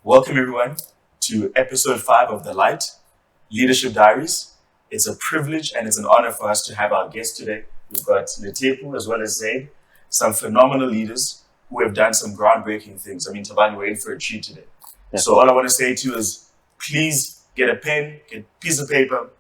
Welcome everyone to episode 5 of The Light, Leadership Diaries. It's a privilege and it's an honor for us to have our guest today. We've got Letepu as well as Zaid, some phenomenal leaders who have done some groundbreaking things. I mean, Tabani, we're in for a treat today. Yeah. So all I want to say to you is please get a pen, get a piece of paper,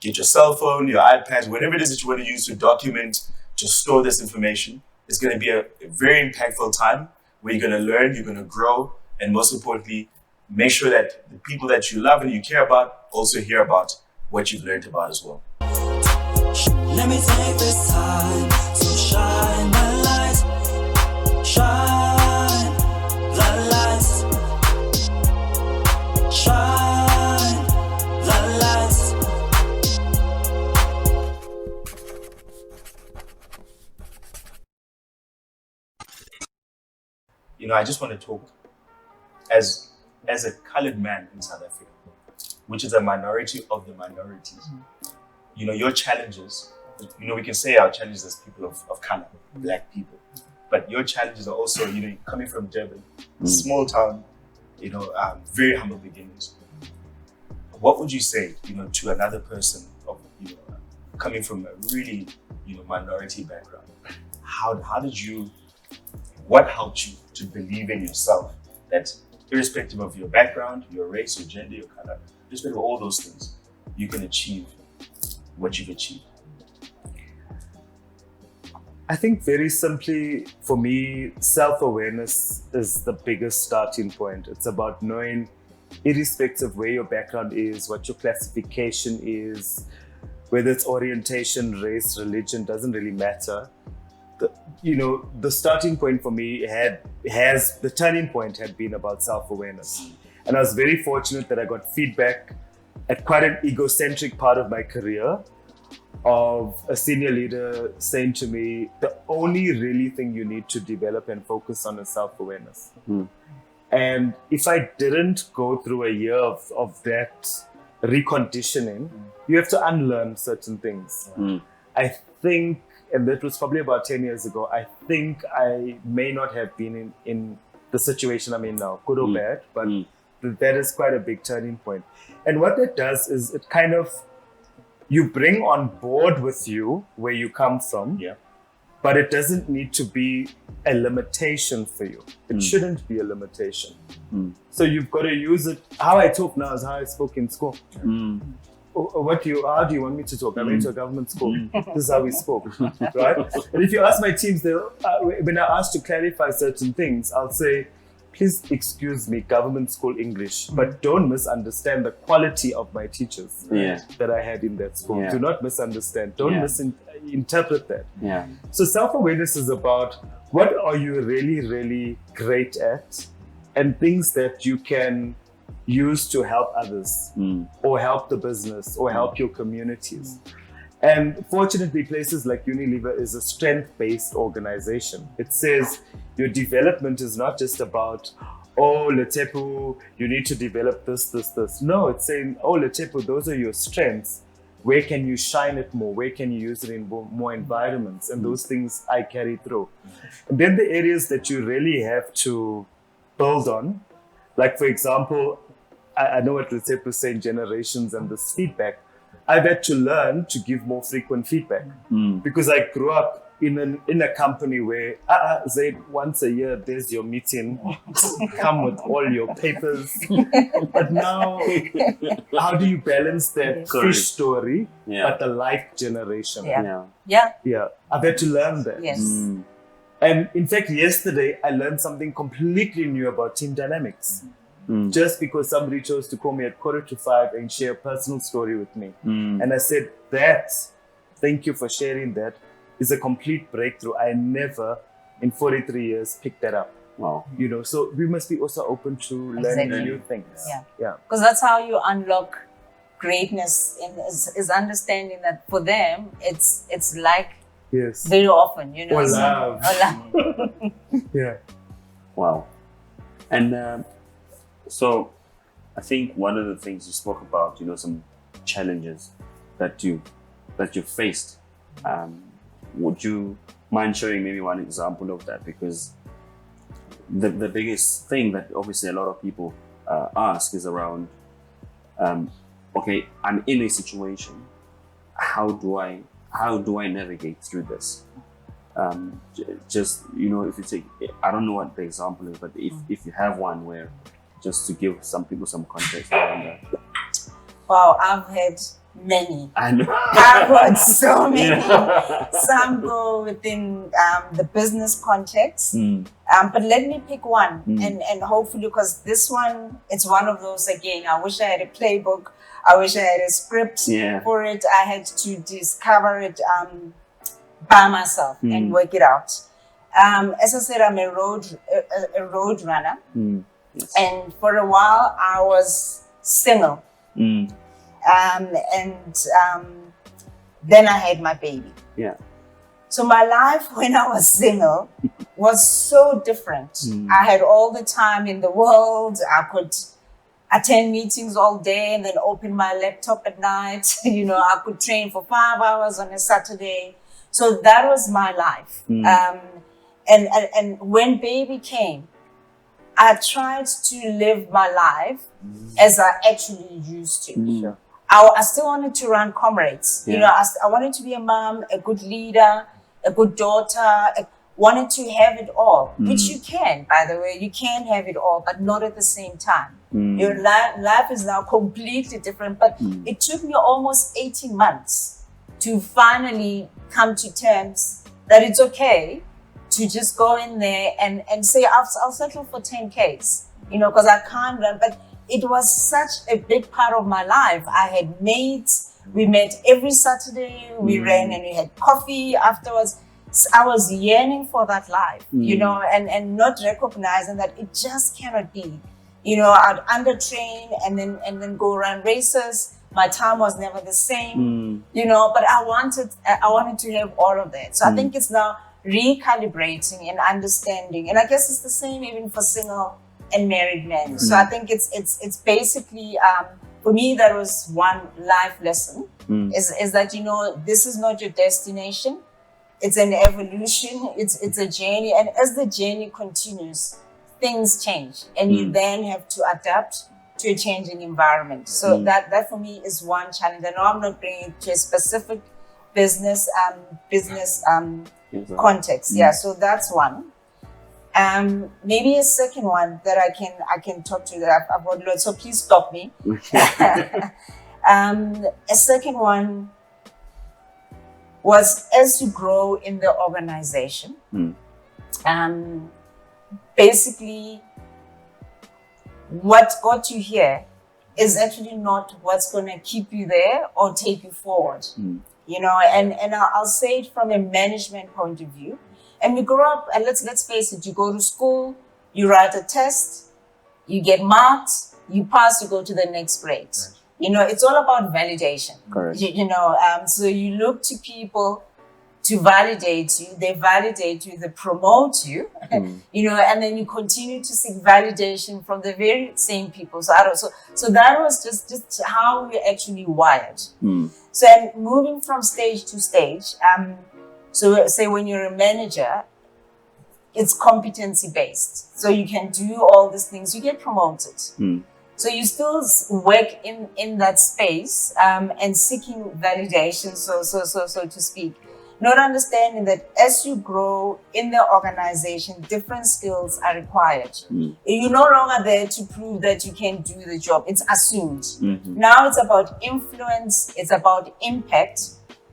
get your cell phone, your iPad, whatever it is that you want to use to document, to store this information. It's going to be a very impactful time where you're going to learn, you're going to grow, and most importantly, make sure that the people that you love and you care about also hear about what you've learned about as well. Let me take this time to shine the light, shine the lights, shine the lights. You know, I just want to talk as a colored man in South Africa, which is a minority of the minorities. You know, your challenges, you know, we can say our challenges as people of color, black people, but your challenges are also, you know, coming from Durban, small town, you know, very humble beginnings. What would you say, you know, to another person of, you know, coming from a really, you know, minority background? What helped you to believe in yourself that irrespective of your background, your race, your gender, your color, irrespective of all those things, you can achieve what you've achieved? I think very simply, for me, self-awareness is the biggest starting point. It's about knowing, irrespective of where your background is, what your classification is, whether it's orientation, race, religion, doesn't really matter. The starting point for me the turning point had been about self-awareness. And I was very fortunate that I got feedback at quite an egocentric part of my career of a senior leader saying to me, the only really thing you need to develop and focus on is self-awareness. And if I didn't go through a year of that reconditioning, you have to unlearn certain things. I think, and that was probably about 10 years ago, I think I may not have been in the situation I'm in now, good or bad, but that is quite a big turning point. And what that does is it kind of, you bring on board with you where you come from, but it doesn't need to be a limitation for you. It shouldn't be a limitation. So you've got to use it. How I talk now is how I spoke in school. How do you want me to talk? I went to a government school. This is how we spoke, right? And if you ask my teams, when I ask to clarify certain things, I'll say, please excuse me, government school English, but don't misunderstand the quality of my teachers that I had in that school. Do not misunderstand. Don't misinterpret that. So self-awareness is about what are you really, really great at, and things that you can use to help others or help the business or help your communities. And fortunately, places like Unilever is a strength-based organization. It says your development is not just about, oh, Letepu, you need to develop this. No, it's saying, oh, Letepu, those are your strengths. Where can you shine it more? Where can you use it in more environments? And those things I carry through. And then the areas that you really have to build on, like for example, I know what Letepu is saying, generations and this feedback. I've had to learn to give more frequent feedback because I grew up in a company where Zaid, once a year there's your meeting, come with all your papers. But now, how do you balance that fish story but the life generation? I've had to learn that. And in fact, yesterday I learned something completely new about team dynamics. Just because somebody chose to call me at 4:45 and share a personal story with me. And I said, thank you for sharing that, is a complete breakthrough. I never in 43 years picked that up. Wow. You know, so we must be also open to learning new things. Because that's how you unlock greatness, is understanding that for them, it's like very often, you know. Or love. Wow. And so I think one of the things you spoke about, you know, some challenges that you faced. Would you mind showing maybe one example of that? Because the biggest thing that obviously a lot of people ask is around, okay, I'm in a situation. How do I navigate through this? Just, you know, if you take, I don't know what the example is, but if you have one where, just to give some people some context around that. Wow, I've had many. I know. I've got so many. Yeah. Some go within the business context. Mm. But let me pick one, and hopefully, because this one, it's one of those, again, I wish I had a playbook. I wish I had a script for it. I had to discover it by myself and work it out. As I said, I'm a road runner. Yes. And for a while, I was single. And then I had my baby. Yeah. So my life when I was single was so different. I had all the time in the world. I could attend meetings all day and then open my laptop at night. You know, I could train for 5 hours on a Saturday. So that was my life. And when baby came, I tried to live my life as I actually used to. Sure. I still wanted to run Comrades. You know, I wanted to be a mom, a good leader, a good daughter, wanted to have it all, which you can, by the way. You can have it all, but not at the same time. Your life is now completely different. But it took me almost 18 months to finally come to terms that it's okay to just go in there and say, I'll settle for 10Ks, you know, because I can't run. But it was such a big part of my life. I had mates. We met every Saturday. We ran and we had coffee afterwards. So I was yearning for that life, you know, and not recognizing that it just cannot be. You know, I'd undertrain and then go run races. My time was never the same, you know, but I wanted to have all of that. So I think it's now recalibrating and understanding. And I guess it's the same even for single and married men. So I think it's basically, for me, that was one life lesson, is that, you know, this is not your destination. It's an evolution. It's a journey. And as the journey continues, things change. And you then have to adapt to a changing environment. So that for me is one challenge. I know I'm not bringing it to a specific business context. Yeah, so that's one. Maybe a second one that I can talk to. That I've got loads. So please stop me. A second one was, as you grow in the organization, basically what got you here is actually not what's going to keep you there or take you forward. You know, and I'll say it from a management point of view. And we grow up, and let's face it, you go to school, you write a test, you get marked, you pass, you go to the next grade. Right. You know, it's all about validation. Correct. You know, so you look to people to validate you. They validate you, they promote you, you know, and then you continue to seek validation from the very same people. So that was just how we're actually wired. So and moving from stage to stage, so say when you're a manager, it's competency based. So you can do all these things, you get promoted. So you still work in that space and seeking validation, so to speak. Not understanding that as you grow in the organization, different skills are required. You're no longer there to prove that you can do the job. It's assumed. Now it's about influence, it's about impact,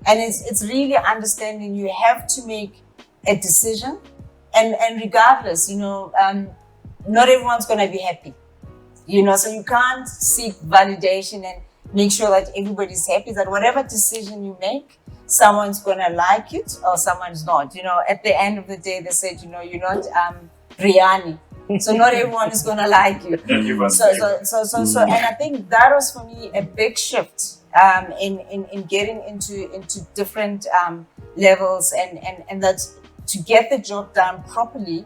and it's really understanding you have to make a decision, and regardless, you know, not everyone's going to be happy, you know, so you can't seek validation and make sure that everybody's happy, that whatever decision you make, someone's going to like it or someone's not. You know, at the end of the day, they said, you know, you're not Rihanna, so not everyone is going to like you. So, and I think that was for me a big shift in getting into different levels, and that to get the job done properly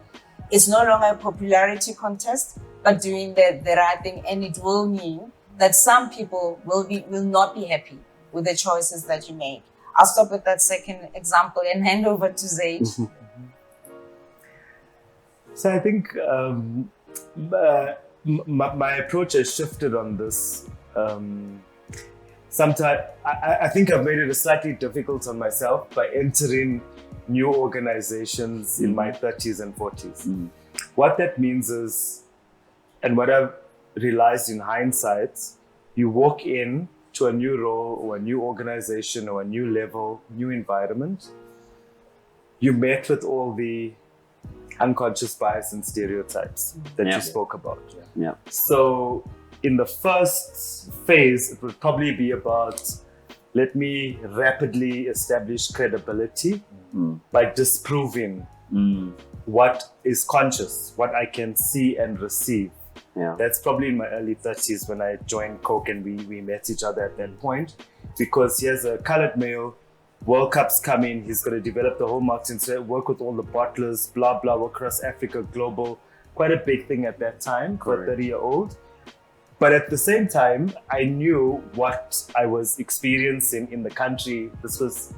is no longer a popularity contest, but doing the right thing, and it will mean that some people will not be happy with the choices that you make. I'll stop with that second example and hand over to Zaid. So I think my approach has shifted on this. Sometimes I think I've made it slightly difficult on myself by entering new organizations in my 30s and 40s. What that means is, and what I've realized in hindsight, you walk in to a new role or a new organization or a new level, new environment, you met with all the unconscious bias and stereotypes that Yeah. you spoke about. Yeah. So in the first phase, it would probably be about, let me rapidly establish credibility by disproving what is conscious, what I can see and receive. Yeah. That's probably in my early 30s when I joined Coke and we met each other at that point. Because here's a colored male, World Cup's coming, he's going to develop the whole marketing, so work with all the bottlers, blah, blah, across Africa, global. Quite a big thing at that time for a 30-year-old. But at the same time, I knew what I was experiencing in the country. This was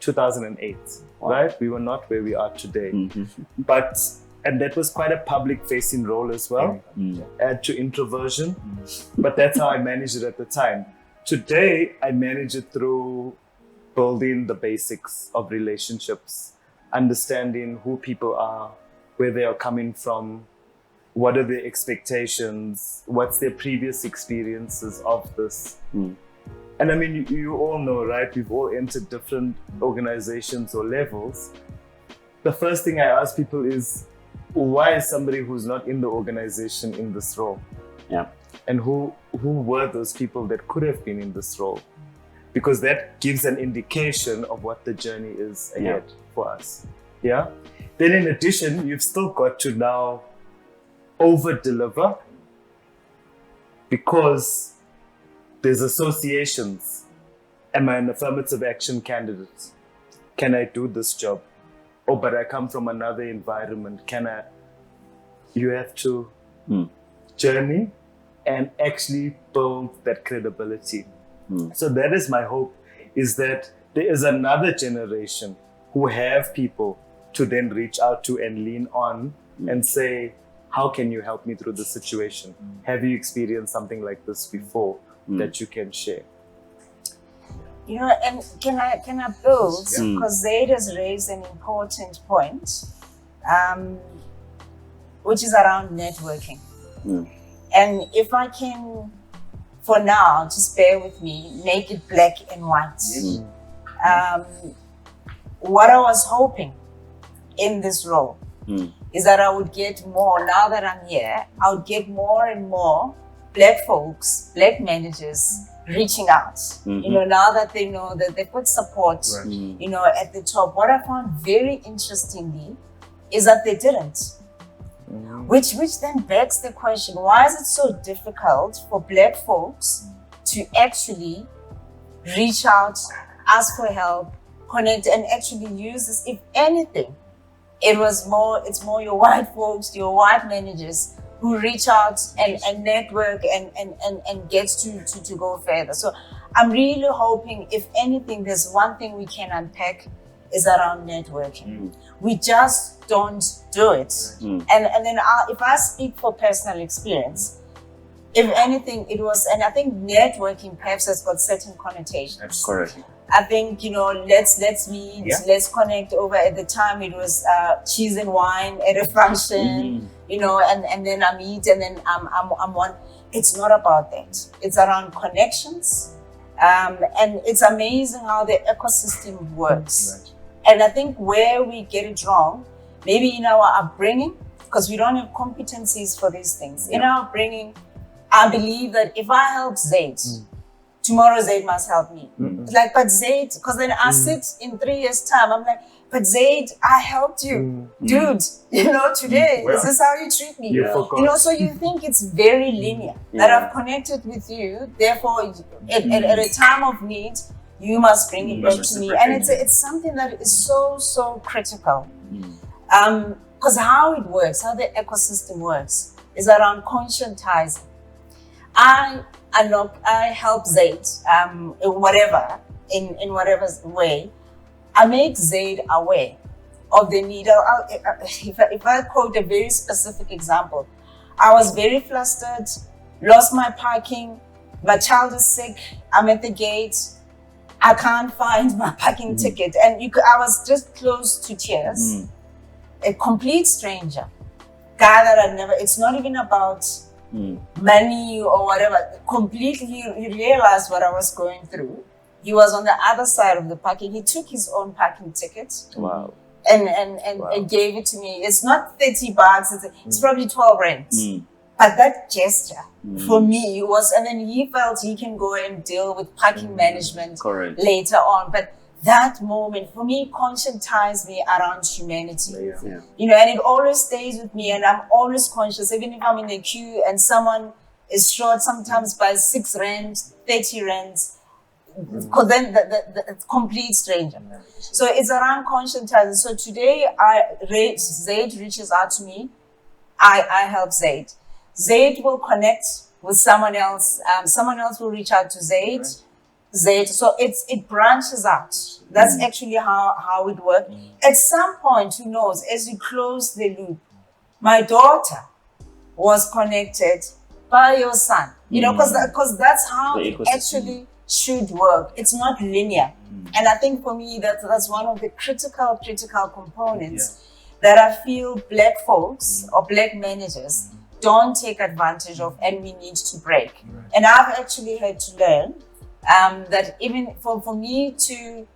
2008, right? We were not where we are today. And that was quite a public-facing role as well, add to introversion. But that's how I managed it at the time. Today, I manage it through building the basics of relationships, understanding who people are, where they are coming from, what are their expectations, what's their previous experiences of this. And I mean, you all know, right? We've all entered different organizations or levels. The first thing I ask people is, why is somebody who's not in the organization in this role? Yeah. And who were those people that could have been in this role? Because that gives an indication of what the journey is ahead for us. Yeah. Then in addition, you've still got to now over-deliver, because there's associations. Am I an affirmative action candidate? Can I do this job? Oh, but I come from another environment. Can I? You have to journey and actually build that credibility. So that is my hope, is that there is another generation who have people to then reach out to and lean on and say, how can you help me through this situation? Have you experienced something like this before that you can share? You know, and can I build? Because Zaid has raised an important point, which is around networking. And if I can, for now, just bear with me, make it black and white. What I was hoping in this role is that I would get more, now that I'm here, I would get more and more Black folks, Black managers reaching out. You know, now that they know that they've got support, you know, at the top. What I found very interestingly is that they didn't. Which then begs the question, why is it so difficult for Black folks to actually reach out, ask for help, connect, and actually use this? If anything, it's more your white folks, your white managers who reach out and network and gets to go further. So I'm really hoping, if anything, there's one thing we can unpack is around networking. We just don't do it. And then if I speak for personal experience, if anything, it was, and I think networking perhaps has got certain connotations. That's correct. I think, you know, let's meet, let's connect over. At the time, it was cheese and wine at a function, you know, and then I meet, and then I'm one. It's not about that. It's around connections, and it's amazing how the ecosystem works. And I think where we get it wrong, maybe in our upbringing, because we don't have competencies for these things. In our upbringing, I believe that if I help Zaid, tomorrow Zaid must help me. It's like, but Zaid, because then I sit in 3 years' time, I'm like, but Zaid, I helped you. Dude, you know, today, is this how you treat me? You forgot. You know, so you think it's very linear, that I've connected with you, therefore, at a time of need, you must bring it back to me. And it's something that is so critical. Because how it works, how the ecosystem works, is around conscientizing. I help Zaid, whatever, in whatever way. I make Zaid aware of the need. If I quote a very specific example, I was very flustered, lost my parking, my child is sick, I'm at the gate, I can't find my parking ticket. And I was just close to tears. A complete stranger, guy that I never, it's not even about money or whatever. Completely, he realized what I was going through. He was on the other side of the parking. He took his own parking ticket. Wow. And gave it to me. It's not 30 bucks, it's probably 12 rands. But that gesture for me was, and then he felt he can go and deal with parking management Correct. later on. But that moment for me conscientized me around humanity. Yeah. You know, and it always stays with me, and I'm always conscious, even if I'm in a queue and someone is short sometimes by 6 rand, 30 rands, because then the complete stranger. So it's around conscientizing. So today, Zaid reaches out to me. I help Zaid. Zaid will connect with someone else. Someone else will reach out to Zaid. Zaid. So it branches out. That's actually how it works. At some point, who knows, as you close the loop, my daughter was connected by your son. You know, because that's how The it ecosystem. actually should work. It's not linear. And I think for me, that's one of the critical components that I feel Black folks or Black managers don't take advantage of, and we need to break. And I've actually had to learn that even for me to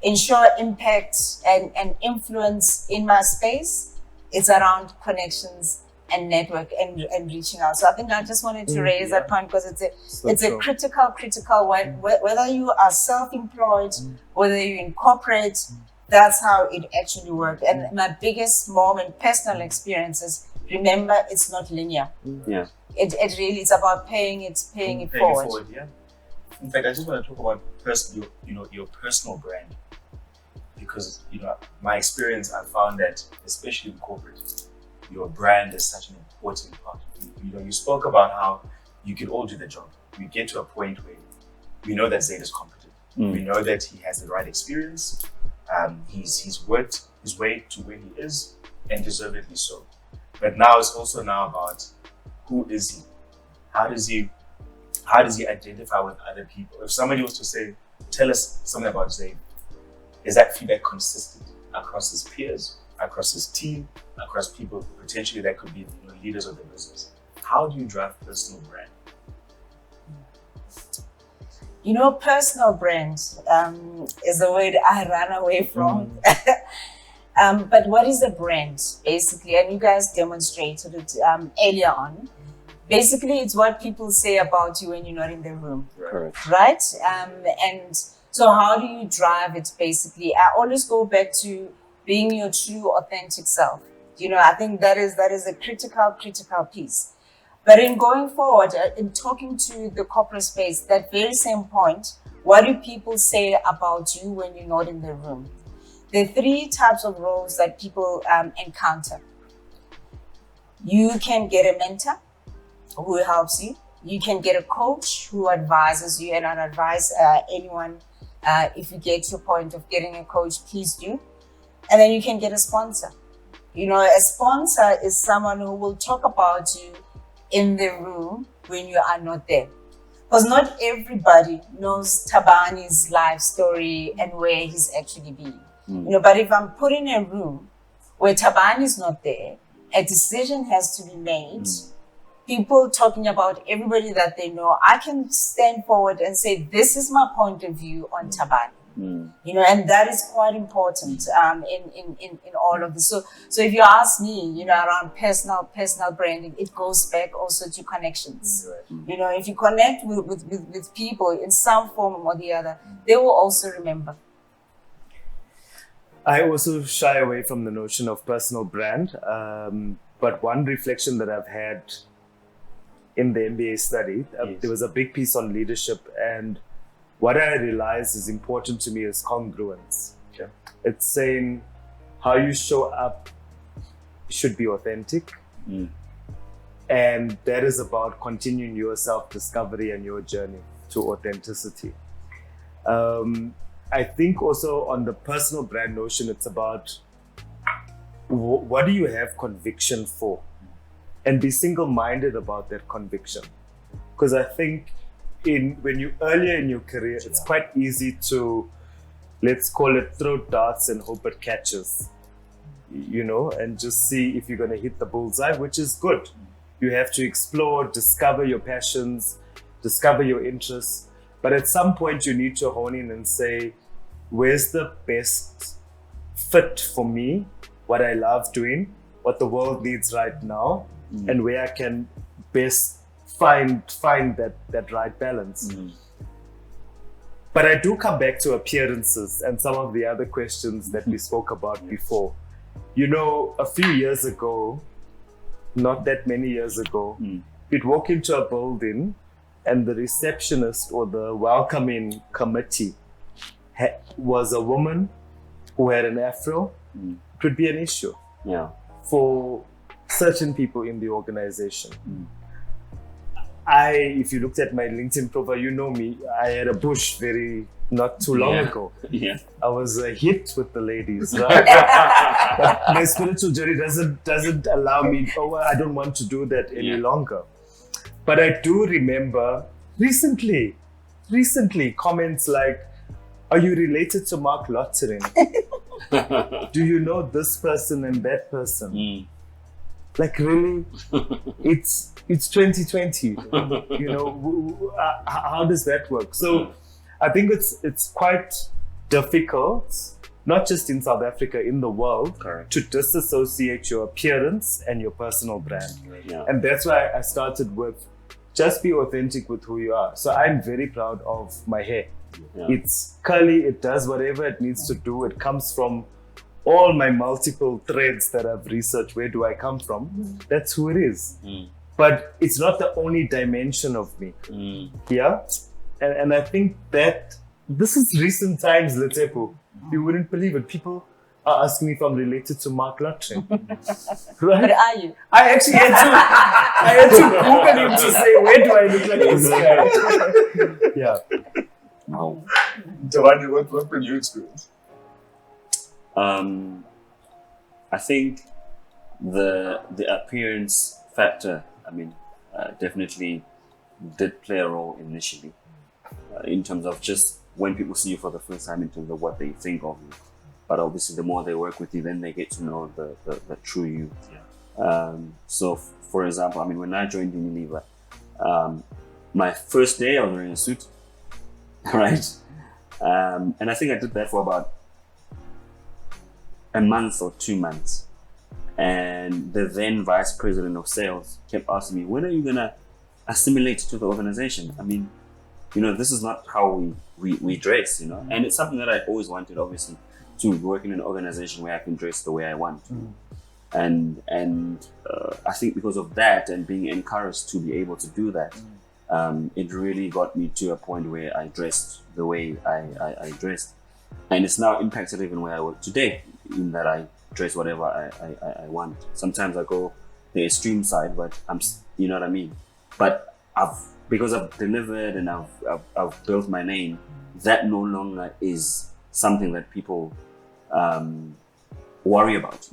ensure impact and influence in my space, it's around connections and network and reaching out. So I think I just wanted to raise that point, because it's a critical one. Whether you are self-employed, whether you're in corporate, that's how it actually works. And my biggest moment, personal experiences, remember, it's not linear. Yeah. It really is about paying it forward. Yeah. In fact, I just want to talk about your personal brand, because my experience, I found that especially in corporate, your brand is such an important part. You spoke about how you can all do the job. We get to a point where we know that Zaid is competent. We know that he has the right experience. He's worked his way to where he is, and deservedly so. But now it's also now about who is he? How does he identify with other people? If somebody was to say, tell us something about Zaid, is that feedback consistent across his peers, across his team, across people potentially that could be leaders of the business? How do you drive personal brand? Personal brand is a word I ran away from. But what is a brand, basically? And you guys demonstrated it earlier on. Basically, it's what people say about you when you're not in the room. Correct. Right? And so how do you drive it, basically? I always go back to being your true, authentic self. I think that is a critical piece. But in going forward, in talking to the corporate space, that very same point, what do people say about you when you're not in the room? There are 3 types of roles that people encounter. You can get a mentor who helps you. You can get a coach who advises you, and I'd advise anyone, if you get to a point of getting a coach, please do. And then you can get a sponsor. A sponsor is someone who will talk about you in the room when you are not there. Because not everybody knows Thabani's life story and where he's actually been. But if I'm put in a room where Thabani is not there, a decision has to be made. People talking about everybody that they know, I can stand forward and say, this is my point of view on Thabani. And that is quite important in all of this. So if you ask me, around personal branding, it goes back also to connections. If you connect with people in some form or the other, they will also remember. I also shy away from the notion of personal brand, but one reflection that I've had in the MBA study, there was a big piece on leadership, and what I realized is important to me is congruence. Okay. It's saying how you show up should be authentic, and that is about continuing your self-discovery and your journey to authenticity. I think also on the personal brand notion, it's about what do you have conviction for? and be single-minded about that conviction. Because I think when you earlier in your career, it's quite easy to, let's call it, throw darts and hope it catches, and just see if you're going to hit the bullseye, which is good. You have to explore, discover your passions, discover your interests. But at some point, you need to hone in and say, where's the best fit for me, what I love doing, what the world needs right now, and where I can best find that right balance. But I do come back to appearances and some of the other questions that we spoke about before. A few years ago, not that many years ago, you'd walk into a building and the receptionist or the welcoming committee was a woman who had an afro. It would be an issue for certain people in the organization. If you looked at my LinkedIn profile, you know me, I had a bush not too long ago. I was a hit with the ladies, right? But my spiritual journey doesn't allow me, I don't want to do that any longer. But I do remember recently comments like, are you related to Mark Lotterin? Do you know this person and that person? Like, really? It's 2020. How does that work? So I think it's quite difficult, not just in South Africa, in the world, to disassociate your appearance and your personal brand. And that's why I started with just be authentic with who you are. So I'm very proud of my hair. It's curly, it does whatever it needs to do. It comes from all my multiple threads that I've researched. Where do I come from? That's who it is. But it's not the only dimension of me. And I think that this is recent times, Letepo. You wouldn't believe it. People are asking me if I'm related to Mark Lotterin. Right? But are you? I actually had to Google him to say, where do I look like this guy? Tawani, what been your experience? I think the appearance factor, definitely did play a role initially, in terms of just when people see you for the first time, in terms of what they think of you. But obviously, the more they work with you, then they get to know the true you. So, for example, when I joined Unilever, my first day I was wearing a suit, right? And I think I did that for about a month or 2 months. And the then vice president of sales kept asking me, when are you gonna assimilate to the organization? This is not how we dress, and it's something that I always wanted, obviously, to work in an organization where I can dress the way I want. And I think because of that and being encouraged to be able to do that, it really got me to a point where I dressed the way I dressed. And it's now impacted even where I work today, in that I dress whatever I want. Sometimes I go the extreme side, but you know what I mean? But because I've delivered and I've built my name, that no longer is something that people worry about,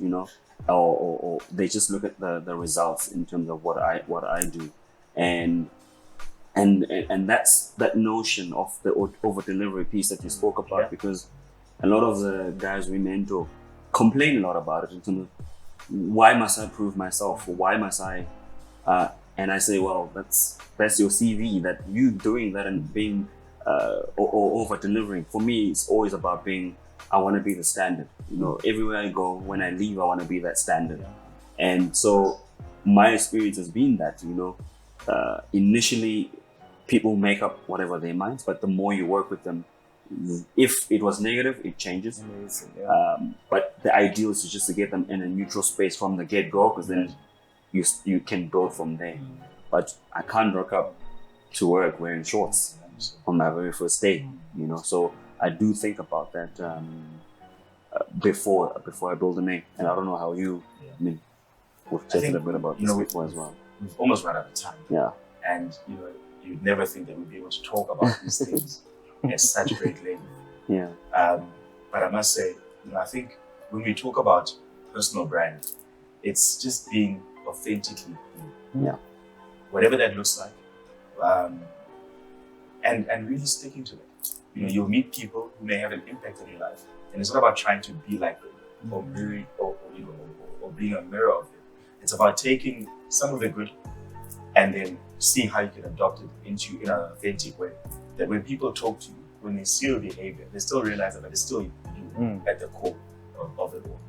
or they just look at the results in terms of what I do. And that's that notion of the over delivery piece that you spoke about, because a lot of the guys we mentor complain a lot about it in terms of, why must I prove myself? Why must I? And I say, well, that's your CV, that you doing that and being or over delivering. For me, it's always about I want to be the standard. Everywhere I go, when I leave, I want to be that standard. And so my experience has been that, initially people make up whatever their minds, but the more you work with them, if it was negative, it changes. Amazing, But the ideal is just to get them in a neutral space from the get-go, because then you can build from there. But I can't rock up to work wearing shorts on my very first day, So I do think about that before I build a name. And I don't know how you. We've chatted a bit about this before as well. We've almost run out of time. Yeah. And you'd never think that we'd be able to talk about these things at such great length. Yeah. But I must say, I think when we talk about personal brand, it's just being authentically you. Yeah. Whatever that looks like. And really sticking to it. You know, you'll meet people who may have an impact on your life. And it's not about trying to be like them or mirror or being a mirror of them. It's about taking some of the good and then seeing how you can adopt it in an authentic way. That when people talk to you, when they see your behavior, they still realize that it's still you at the core of it all.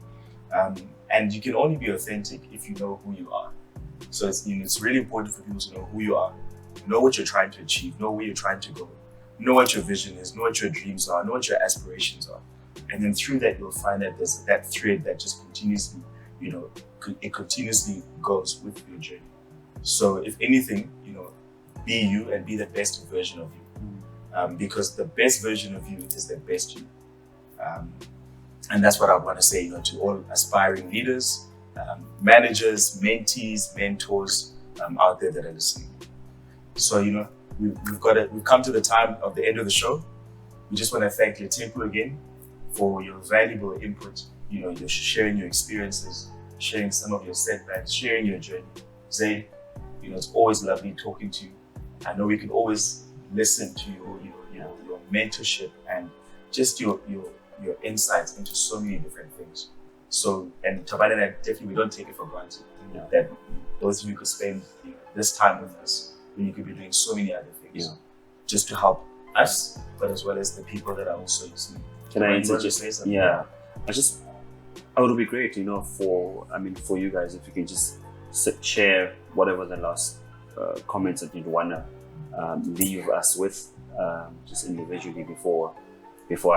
And you can only be authentic if you know who you are. So it's really important for people to know who you are, know what you're trying to achieve, know where you're trying to go, know what your vision is, know what your dreams are, know what your aspirations are. And then through that, you'll find that there's that thread that just continuously, it continuously goes with your journey. So if anything, be you and be the best version of you. Because the best version of you is the best you. And that's what I want to say, to all aspiring leaders, managers, mentees, mentors out there that are listening. So, we've come to the time of the end of the show. We just want to thank Letepu again for your valuable input. You're sharing your experiences, sharing some of your setbacks, sharing your journey. Zaid, it's always lovely talking to you. I know we can always listen to your mentorship and just your insights into so many different things. So, and Tabata and I definitely, we don't take it for granted that both of you could spend this time with us when you could be doing so many other things just to help us, but as well as the people that are also listening. Can I just say something? Yeah, it would be great, for you guys, if you can just share whatever the last comments that you'd wanna leave us with, just individually before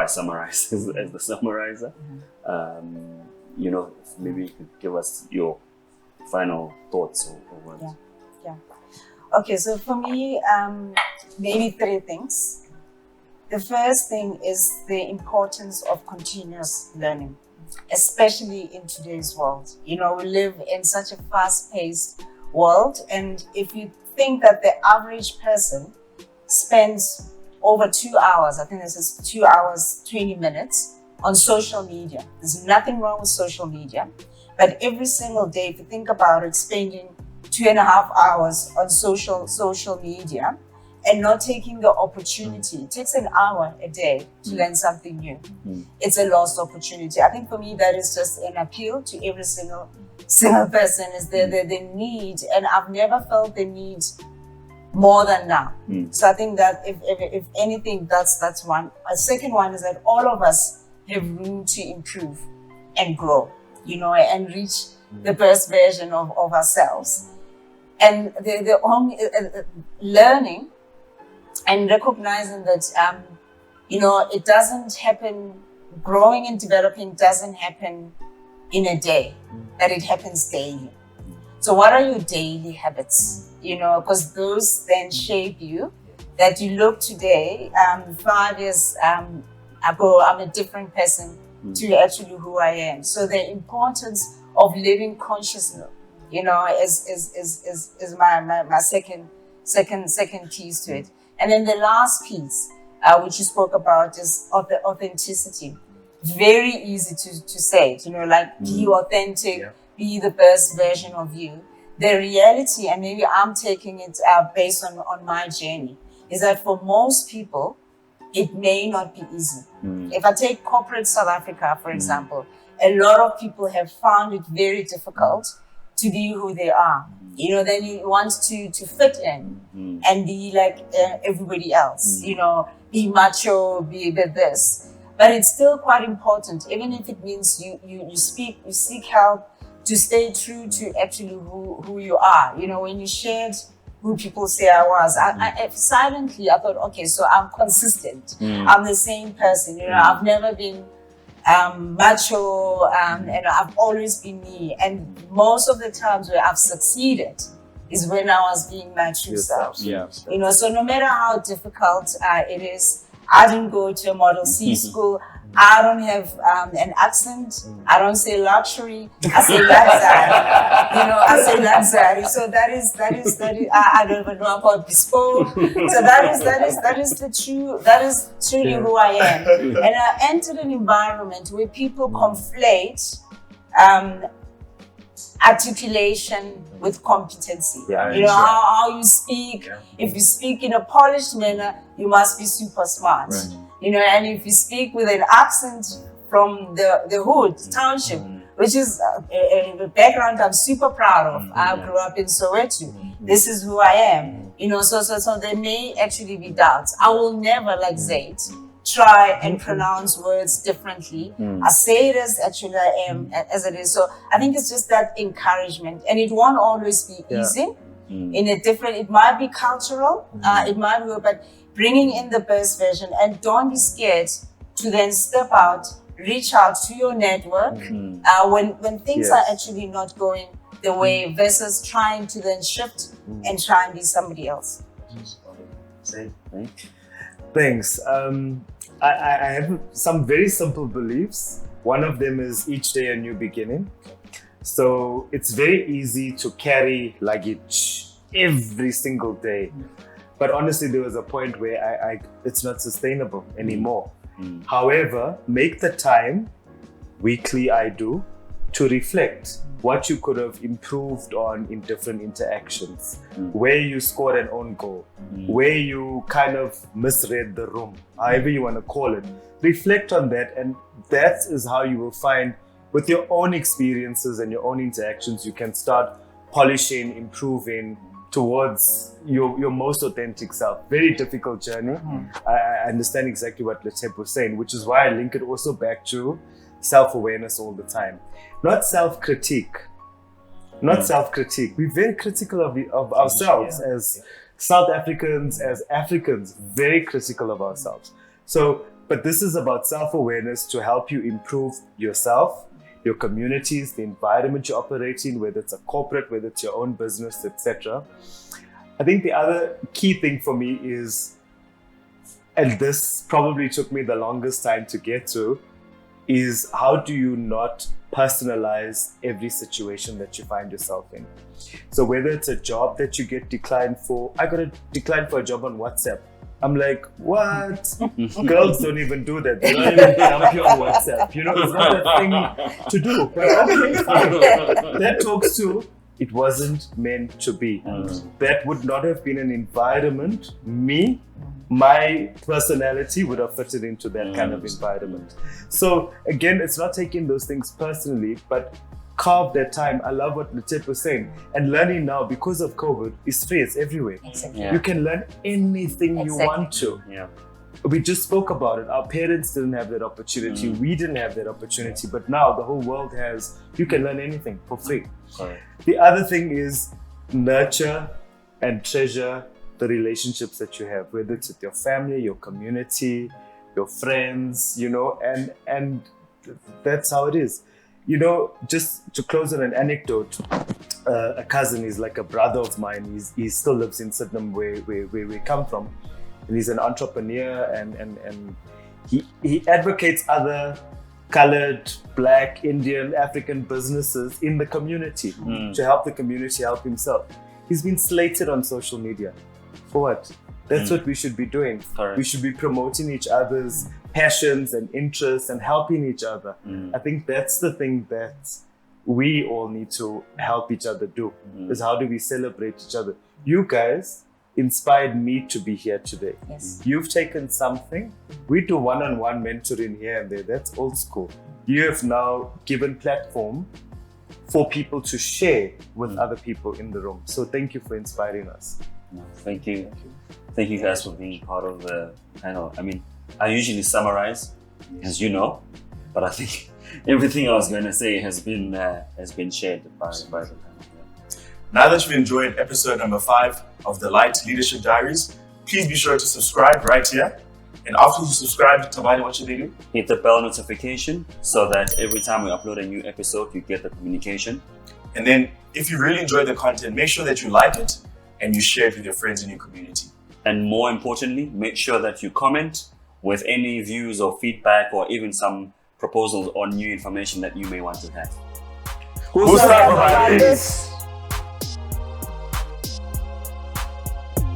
I summarize as the summarizer. Maybe you could give us your final thoughts or words. Yeah. Okay, so for me, maybe 3 things. The first thing is the importance of continuous learning, especially in today's world. We live in such a fast-paced world, and if you think that the average person spends over 2 hours, I think this is 2 hours, 20 minutes on social media. There's nothing wrong with social media, but every single day, if you think about it, spending 2.5 hours on social media and not taking the opportunity, it takes an hour a day to learn something new. It's a lost opportunity. I think for me, that is just an appeal to every single person, is the need, and I've never felt the need more than now. So I think that if anything, that's one. A second one is that all of us have room to improve and grow, and reach the best version of ourselves. And the only learning and recognizing that, it doesn't happen, growing and developing doesn't happen in a day, that it happens daily. So what are your daily habits? Because those then shape you, that you look today, 5 years ago, I'm a different person to actually who I am. So the importance of living consciously, is my second piece to it. And then the last piece, which you spoke about, is of the authenticity. Very easy to say it, be authentic, be the best version of you. The reality, and maybe I'm taking it based on my journey, is that for most people, it may not be easy. If I take corporate South Africa, for example, a lot of people have found it very difficult to be who they are. Then you want to fit in and be like everybody else, be macho, be this. But it's still quite important, even if it means you seek help to stay true to actually who you are. When you shared who people say I was, I silently, I thought, okay, so I'm consistent. I'm the same person. I've never been macho, and I've always been me. And most of the times where I've succeeded is when I was being my true self. So no matter how difficult it is, I didn't go to a Model C school. I don't have an accent. I don't say luxury. I say luxury. I say luxury. So that is. I don't even know about bespoke. So that is truly who I am. And I entered an environment where people conflate articulation with competency. Yeah, you know, sure. how you speak. Yeah. If you speak in a polished manner, you must be super smart. Right. You know, and if you speak with an accent from the hood, township, which is a background I'm super proud of. I grew up in Soweto. This is who I am. You know, so there may actually be doubts. I will never, like Zaid, try and pronounce words differently. I say it as actually I am, as it is. So I think it's just that encouragement, and it won't always be easy. In a different, it might be cultural, it might be, but bringing in the best version, and don't be scared to then step out, reach out to your network when things are actually not going the way, versus trying to then shift and try and be somebody else. Thanks. I have some very simple beliefs. One of them is each day a new beginning. So it's very easy to carry luggage every single day. But honestly, there was a point where it's not sustainable anymore. However, make the time, weekly I do, to reflect what you could have improved on in different interactions, where you scored an own goal, where you kind of misread the room, however you want to call it. Reflect on that, and that is how you will find, with your own experiences and your own interactions, you can start polishing, improving towards your most authentic self. Very difficult journey. I understand exactly what Letep was saying, which is why I link it also back to self-awareness all the time. Not self-critique. Not self-critique. We're very critical of ourselves as South Africans, as Africans, very critical of ourselves. So, but this is about self-awareness to help you improve yourself, your communities, the environment you operate in, whether it's a corporate, whether it's your own business, etc. I think the other key thing for me is, and this probably took me the longest time to get to, is how do you not personalize every situation that you find yourself in? So whether it's a job that you get declined for, I got a decline for a job on WhatsApp. I'm like, what? Girls don't even do that. They don't even dump you on WhatsApp. You know, it's not a thing to do. But okay, fine. That talks to, it wasn't meant to be. That would not have been an environment, my personality would have fitted into that kind of environment. So again, it's not taking those things personally, but carve that time. I love what Letep was saying. And learning now, because of COVID, is free. It's everywhere. Exactly. You can learn anything you want to. We just spoke about it. Our parents didn't have that opportunity. We didn't have that opportunity. But now the whole world has. You can learn anything for free. The other thing is nurture and treasure the relationships that you have, whether it's with your family, your community, your friends, you know, and that's how it is. You know, just to close on an anecdote, a cousin is like a brother of mine. He still lives in Sydenham, where we come from, and he's an entrepreneur, and he advocates other colored, Black, Indian, African businesses in the community to help the community help himself. He's been slated on social media. For what? That's what we should be doing. Correct. We should be promoting each other's passions and interests and helping each other. I think that's the thing that we all need to help each other do, is how do we celebrate each other. You guys inspired me to be here today. Yes. You've taken something. We do one-on-one mentoring here and there. That's old school. You have now given platform for people to share with other people in the room. So thank you for inspiring us. Thank you. Thank you guys for being part of the panel. I mean, I usually summarize, as you know, but I think everything I was going to say has been shared by the panel. Now that you've enjoyed episode number 5 of the Light Leadership Diaries, please be sure to subscribe right here. And after you subscribe, Tabani, what should they do? Hit the bell notification so that every time we upload a new episode, you get the communication. And then if you really enjoy the content, make sure that you like it and you share it with your friends in your community. And more importantly, make sure that you comment with any views or feedback or even some proposals or new information that you may want to have. Who's that?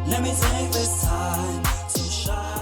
Let me take this time to shine.